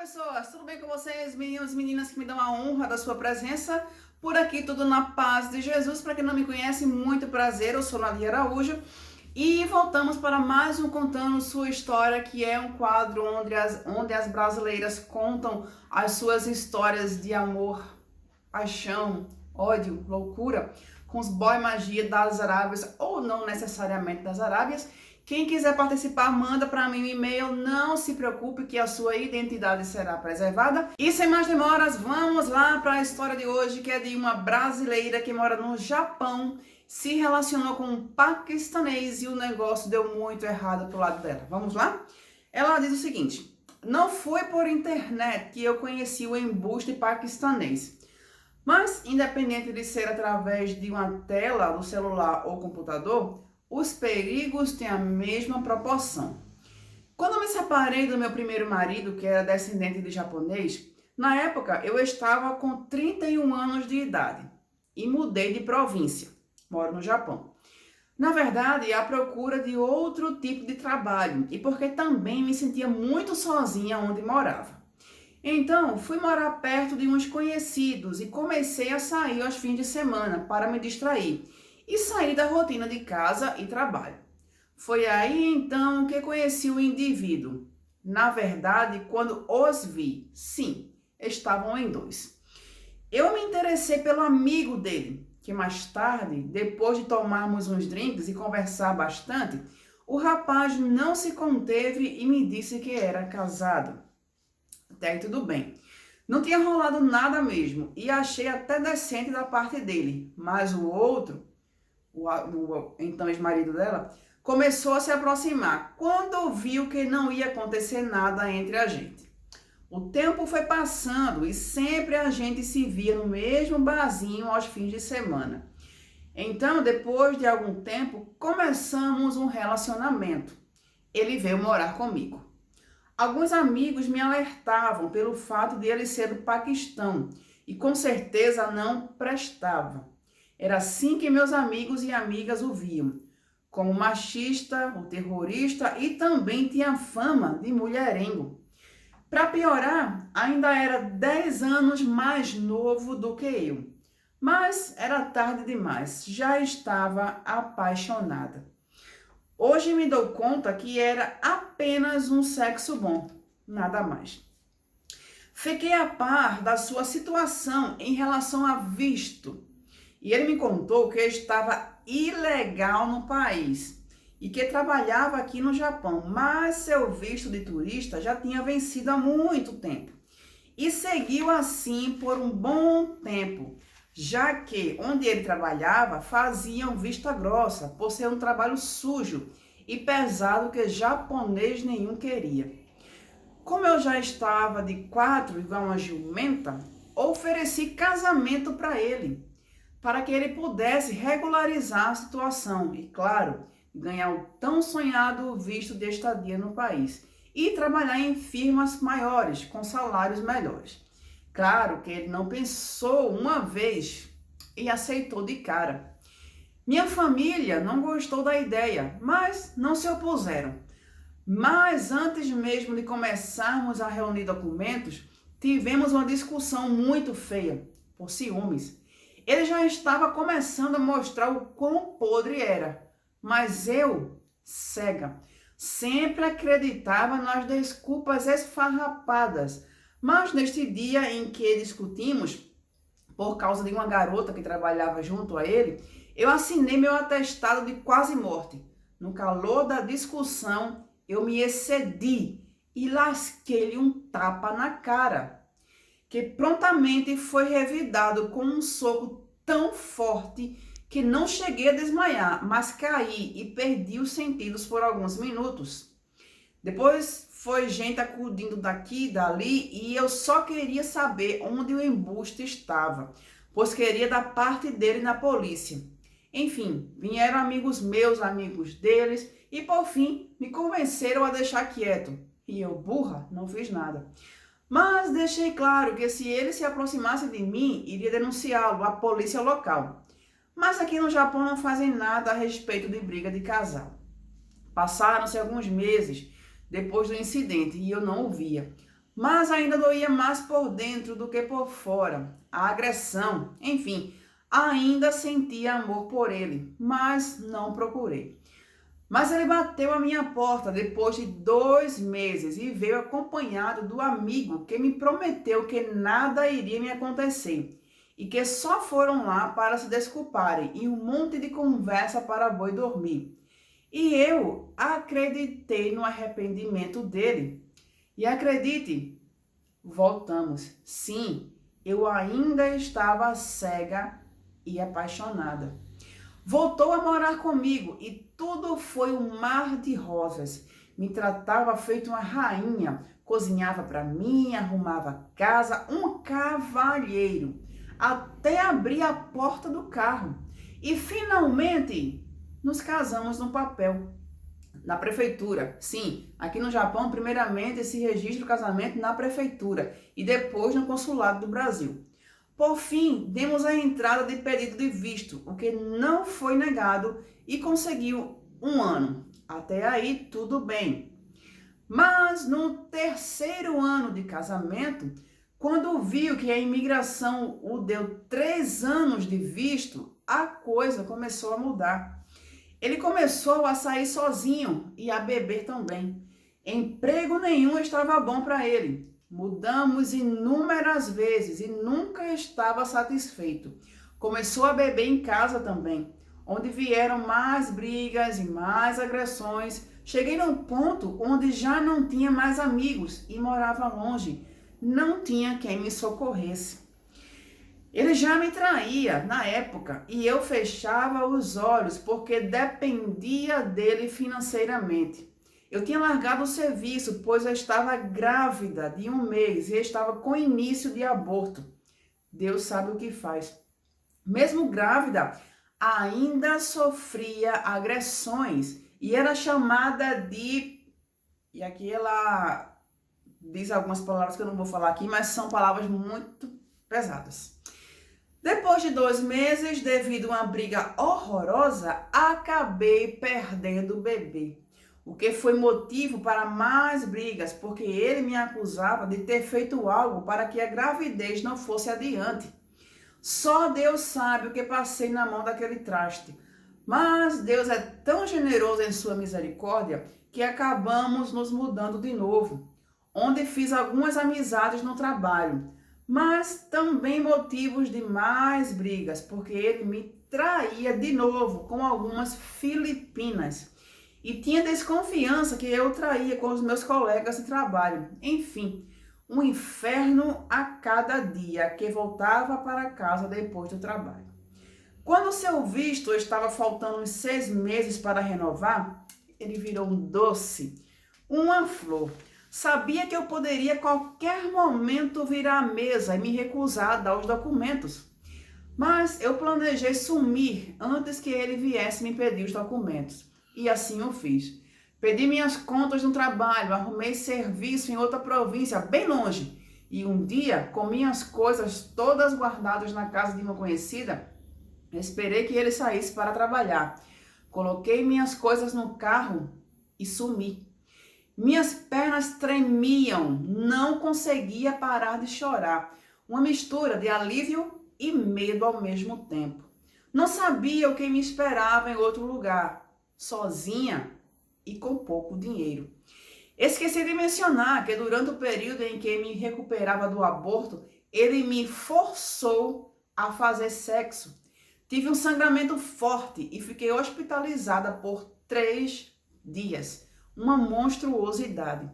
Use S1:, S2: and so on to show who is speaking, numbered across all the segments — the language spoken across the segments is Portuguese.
S1: pessoas, tudo bem com vocês, meninos e meninas que me dão a honra da sua presença? Por aqui tudo na paz de Jesus. Para quem não me conhece, muito prazer, eu sou Nadia Araújo e voltamos para mais um Contando Sua História, que é um quadro onde as brasileiras contam as suas histórias de amor, paixão, ódio, loucura, com os boy magia das Arábias ou não necessariamente das Arábias. Quem quiser participar, manda para mim um e-mail, não se preocupe que a sua identidade será preservada. E sem mais demoras, vamos lá para a história de hoje, que é de uma brasileira que mora no Japão, se relacionou com um paquistanês e o negócio deu muito errado pro lado dela. Vamos lá? Ela diz o seguinte: não foi por internet que eu conheci o embuste paquistanês, mas independente de ser através de uma tela do celular ou computador, os perigos têm a mesma proporção. Quando eu me separei do meu primeiro marido, que era descendente de japonês, na época eu estava com 31 anos de idade e mudei de província. Moro no Japão. Na verdade, à procura de outro tipo de trabalho e porque também me sentia muito sozinha onde morava. Então, fui morar perto de uns conhecidos e comecei a sair aos fins de semana para me distrair e sair da rotina de casa e trabalho. Foi aí então que conheci o indivíduo. Na verdade, quando os vi, sim, estavam em dois. Eu me interessei pelo amigo dele, que mais tarde, depois de tomarmos uns drinks e conversar bastante, o rapaz não se conteve e me disse que era casado. Até aí tudo bem. Não tinha rolado nada mesmo e achei até decente da parte dele, mas o outro, o então ex-marido dela, começou a se aproximar quando viu que não ia acontecer nada entre a gente. O tempo foi passando e sempre a gente se via no mesmo barzinho aos fins de semana. Então, depois de algum tempo, começamos um relacionamento. Ele veio morar comigo. Alguns amigos me alertavam pelo fato de ele ser do Paquistão e com certeza não prestava. Era assim que meus amigos e amigas o viam, como machista, o terrorista e também tinha fama de mulherengo. Para piorar, ainda era 10 anos mais novo do que eu. Mas era tarde demais, já estava apaixonada. Hoje me dou conta que era apenas um sexo bom, nada mais. Fiquei a par da sua situação em relação a visto. E ele me contou que estava ilegal no país e que trabalhava aqui no Japão, mas seu visto de turista já tinha vencido há muito tempo. E seguiu assim por um bom tempo, já que onde ele trabalhava faziam vista grossa, por ser um trabalho sujo e pesado que japonês nenhum queria. Como eu já estava de 4 igual uma jumenta, ofereci casamento para ele, para que ele pudesse regularizar a situação e, claro, ganhar o tão sonhado visto de estadia no país e trabalhar em firmas maiores, com salários melhores. Claro que ele não pensou uma vez e aceitou de cara. Minha família não gostou da ideia, mas não se opuseram. Mas antes mesmo de começarmos a reunir documentos, tivemos uma discussão muito feia, por ciúmes. Ele já estava começando a mostrar o quão podre era, mas eu, cega, sempre acreditava nas desculpas esfarrapadas. Mas neste dia em que discutimos, por causa de uma garota que trabalhava junto a ele, eu assinei meu atestado de quase morte. No calor da discussão, eu me excedi e lasquei-lhe um tapa na cara, que prontamente foi revidado com um soco tão forte que não cheguei a desmaiar, mas caí e perdi os sentidos por alguns minutos. Depois foi gente acudindo daqui e dali e eu só queria saber onde o embuste estava, pois queria dar parte dele na polícia. Enfim, vieram amigos meus, amigos deles e por fim me convenceram a deixar quieto. E eu, burra, não fiz nada. Mas deixei claro que se ele se aproximasse de mim, iria denunciá-lo à polícia local. Mas aqui no Japão não fazem nada a respeito de briga de casal. Passaram-se alguns meses depois do incidente e eu não o via. mas ainda doía mais por dentro do que por fora. A agressão, enfim, ainda sentia amor por ele, mas não procurei. Mas ele bateu à minha porta depois de 2 meses e veio acompanhado do amigo que me prometeu que nada iria me acontecer e que só foram lá para se desculparem e um monte de conversa para boi dormir. E eu acreditei no arrependimento dele. E acredite, voltamos. Sim, eu ainda estava cega e apaixonada. Voltou a morar comigo e tudo foi um mar de rosas. Me tratava feito uma rainha, cozinhava para mim, arrumava casa, um cavalheiro, até abrir a porta do carro. E finalmente nos casamos no papel, na prefeitura. Sim, aqui no Japão, primeiramente se registra o casamento na prefeitura e depois no consulado do Brasil. Por fim, demos a entrada de pedido de visto, o que não foi negado e conseguiu 1 ano. Até aí, tudo bem. Mas no 3º ano de casamento, quando viu que a imigração o deu 3 anos de visto, a coisa começou a mudar. Ele começou a sair sozinho e a beber também. Emprego nenhum estava bom para ele. Mudamos inúmeras vezes e nunca estava satisfeito. Começou a beber em casa também, onde vieram mais brigas e mais agressões. Cheguei num ponto onde já não tinha mais amigos e morava longe. Não tinha quem me socorresse. Ele já me traía na época e eu fechava os olhos porque dependia dele financeiramente. Eu tinha largado o serviço, pois eu estava grávida de 1 mês e estava com início de aborto. Deus sabe o que faz. Mesmo grávida, ainda sofria agressões e era chamada de... E aqui ela diz algumas palavras que eu não vou falar aqui, mas são palavras muito pesadas. Depois de 2 meses, devido a uma briga horrorosa, acabei perdendo o bebê. O que foi motivo para mais brigas, porque ele me acusava de ter feito algo para que a gravidez não fosse adiante. Só Deus sabe o que passei na mão daquele traste. Mas Deus é tão generoso em sua misericórdia que acabamos nos mudando de novo, onde fiz algumas amizades no trabalho, mas também motivos de mais brigas, porque ele me traía de novo com algumas filipinas. E tinha desconfiança que eu traía com os meus colegas de trabalho. Enfim, um inferno a cada dia que voltava para casa depois do trabalho. Quando seu visto estava faltando uns 6 meses para renovar, ele virou um doce, uma flor. Sabia que eu poderia a qualquer momento virar à mesa e me recusar a dar os documentos. Mas eu planejei sumir antes que ele viesse me pedir os documentos. E assim eu fiz. Pedi minhas contas no trabalho, arrumei serviço em outra província, bem longe. E um dia, com minhas coisas todas guardadas na casa de uma conhecida, esperei que ele saísse para trabalhar. Coloquei minhas coisas no carro e sumi. Minhas pernas tremiam, não conseguia parar de chorar. Uma mistura de alívio e medo ao mesmo tempo. Não sabia o que me esperava em outro lugar. Sozinha e com pouco dinheiro. Esqueci de mencionar que durante o período em que me recuperava do aborto, ele me forçou a fazer sexo. Tive um sangramento forte e fiquei hospitalizada por 3 dias. Uma monstruosidade.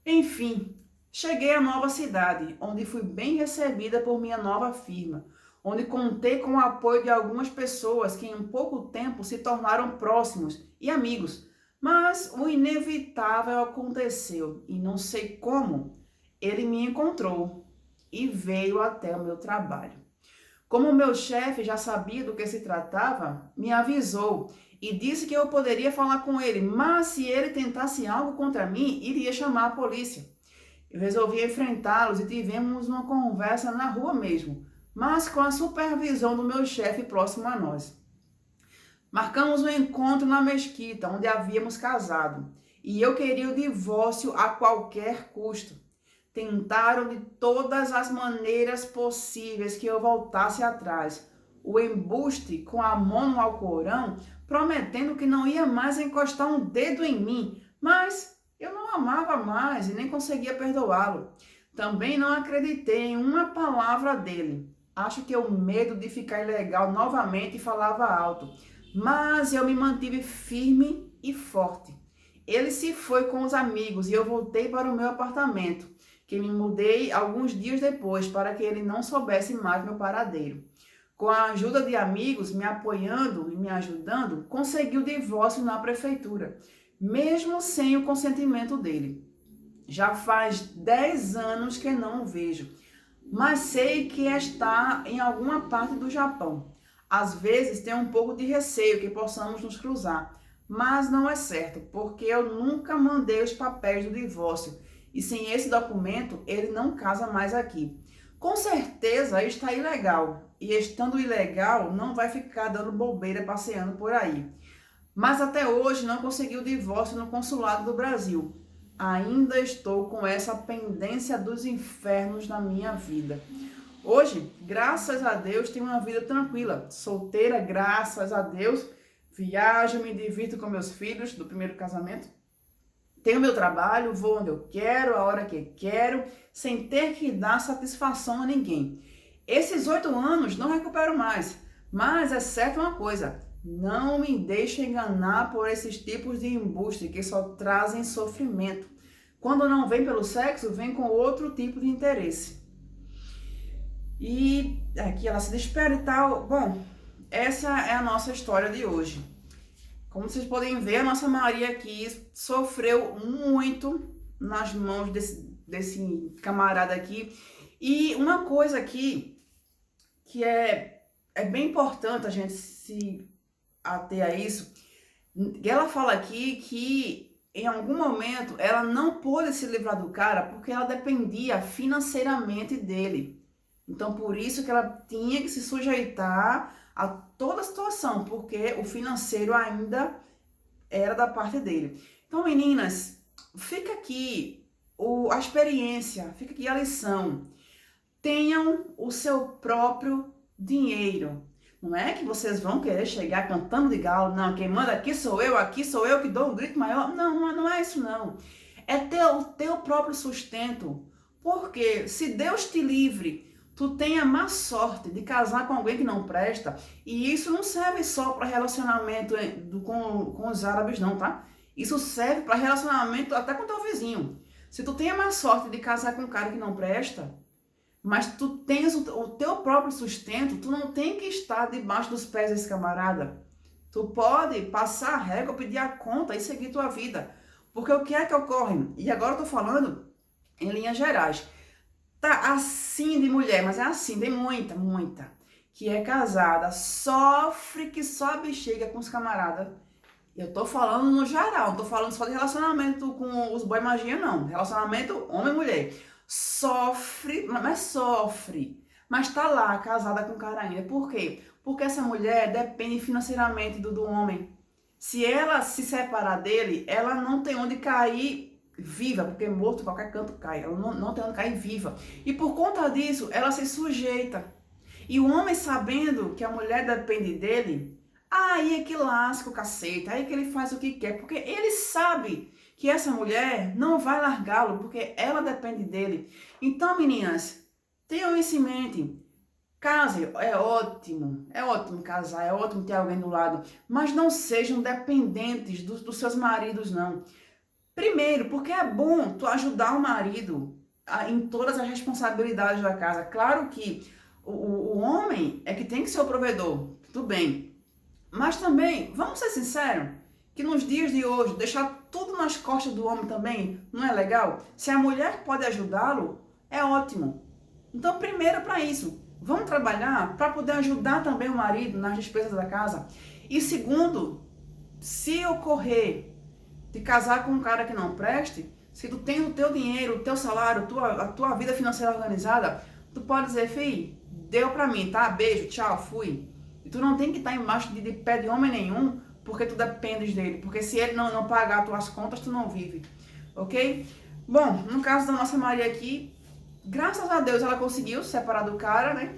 S1: Enfim, cheguei à nova cidade, onde fui bem recebida por minha nova firma, onde contei com o apoio de algumas pessoas que em pouco tempo se tornaram próximos e amigos. Mas o inevitável aconteceu e não sei como, ele me encontrou e veio até o meu trabalho. Como o meu chefe já sabia do que se tratava, me avisou e disse que eu poderia falar com ele, mas se ele tentasse algo contra mim, iria chamar a polícia. Eu resolvi enfrentá-los e tivemos uma conversa na rua mesmo, mas com a supervisão do meu chefe próximo a nós. Marcamos um encontro na mesquita, onde havíamos casado, e eu queria o divórcio a qualquer custo. Tentaram de todas as maneiras possíveis que eu voltasse atrás. O embuste com a mão no Alcorão, prometendo que não ia mais encostar um dedo em mim, mas eu não amava mais e nem conseguia perdoá-lo. Também não acreditei em uma palavra dele. Acho que o medo de ficar ilegal novamente falava alto, mas eu me mantive firme e forte. Ele se foi com os amigos e eu voltei para o meu apartamento, que me mudei alguns dias depois para que ele não soubesse mais meu paradeiro. Com a ajuda de amigos me apoiando e me ajudando, consegui o divórcio na prefeitura, mesmo sem o consentimento dele. Já faz 10 anos que não o vejo, mas sei que está em alguma parte do Japão. Às vezes tenho um pouco de receio que possamos nos cruzar, mas não é certo, porque eu nunca mandei os papéis do divórcio e sem esse documento ele não casa mais aqui. Com certeza está ilegal, e estando ilegal não vai ficar dando bobeira passeando por aí. Mas até hoje não consegui o divórcio no consulado do Brasil. Ainda estou com essa pendência dos infernos na minha vida. Hoje, graças a Deus, tenho uma vida tranquila, solteira, graças a Deus. Viajo, me divirto com meus filhos do primeiro casamento. Tenho meu trabalho, vou onde eu quero, a hora que quero, sem ter que dar satisfação a ninguém. Esses 8 anos não recupero mais, mas é certo uma coisa, não me deixe enganar por esses tipos de embuste que só trazem sofrimento. Quando não vem pelo sexo, vem com outro tipo de interesse. E aqui ela se despede e tal. Bom, essa é a nossa história de hoje. Como vocês podem ver, a nossa Maria aqui sofreu muito nas mãos desse camarada aqui. E uma coisa aqui que é bem importante a gente se ater a isso, ela fala aqui que em algum momento ela não pôde se livrar do cara porque ela dependia financeiramente dele. Então por isso que ela tinha que se sujeitar a toda a situação, porque o financeiro ainda era da parte dele. Então, meninas, fica aqui a experiência, fica aqui a lição. Tenham o seu próprio dinheiro. Não é que vocês vão querer chegar cantando de galo, não, quem manda aqui sou eu que dou um grito maior. Não é isso não. É ter o teu próprio sustento. Porque se Deus te livre, tu tenha má sorte de casar com alguém que não presta, e isso não serve só para relacionamento com os árabes não, tá? Isso serve para relacionamento até com teu vizinho. Se tu tenha má sorte de casar com um cara que não presta, mas tu tens o teu próprio sustento, tu não tem que estar debaixo dos pés desse camarada. Tu pode passar a régua, pedir a conta e seguir tua vida. Porque o que é que ocorre? E agora eu tô falando em linhas gerais. Tá assim de mulher, mas é assim, tem muita, que é casada, sofre que só a bexiga com os camaradas. Eu tô falando no geral, não tô falando só de relacionamento com os boy magia, não. Relacionamento homem-mulher. Sofre, mas tá lá, casada com o cara ainda. Por quê? Porque essa mulher depende financeiramente do homem. Se ela se separar dele, ela não tem onde cair viva, porque morto qualquer canto cai, ela não tem onde cair viva. E por conta disso, ela se sujeita. E o homem sabendo que a mulher depende dele, aí é que lasca o cacete, aí é que ele faz o que quer, porque ele sabe que essa mulher não vai largá-lo, porque ela depende dele. Então, meninas, tenham isso em mente. Case, é ótimo casar, é ótimo ter alguém do lado, mas não sejam dependentes dos seus maridos, não. Primeiro, porque é bom tu ajudar o marido em todas as responsabilidades da casa. Claro que o homem é que tem que ser o provedor, tudo bem. Mas também, vamos ser sinceros, que nos dias de hoje, deixar tudo nas costas do homem também não é legal? Se a mulher pode ajudá-lo, é ótimo. Então, primeiro para isso, vamos trabalhar para poder ajudar também o marido nas despesas da casa. E segundo, se ocorrer de casar com um cara que não preste, se tu tem o teu dinheiro, o teu salário, a tua vida financeira organizada, tu pode dizer, filho, deu pra mim, tá? Beijo, tchau, fui. E tu não tem que estar embaixo de pé de homem nenhum, porque tu dependes dele. Porque se ele não pagar as tuas contas, tu não vive. Ok? Bom, no caso da nossa Maria aqui, graças a Deus ela conseguiu se separar do cara, né?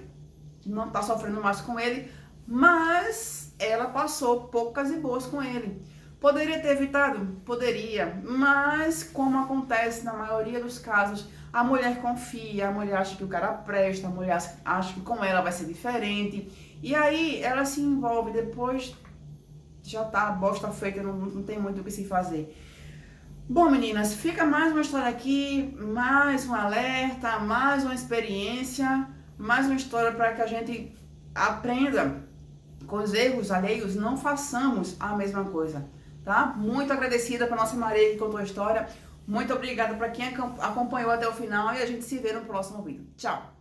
S1: Não tá sofrendo mais com ele, mas ela passou poucas e boas com ele. Poderia ter evitado? Poderia, mas como acontece na maioria dos casos, a mulher confia, a mulher acha que o cara presta, a mulher acha que com ela vai ser diferente, e aí ela se envolve, depois já tá a bosta feita, não tem muito o que se fazer. Bom, meninas, fica mais uma história aqui, mais um alerta, mais uma experiência, mais uma história para que a gente aprenda com os erros alheios, não façamos a mesma coisa, tá? Muito agradecida para nossa Maria que contou a história, muito obrigada para quem acompanhou até o final e a gente se vê no próximo vídeo. Tchau!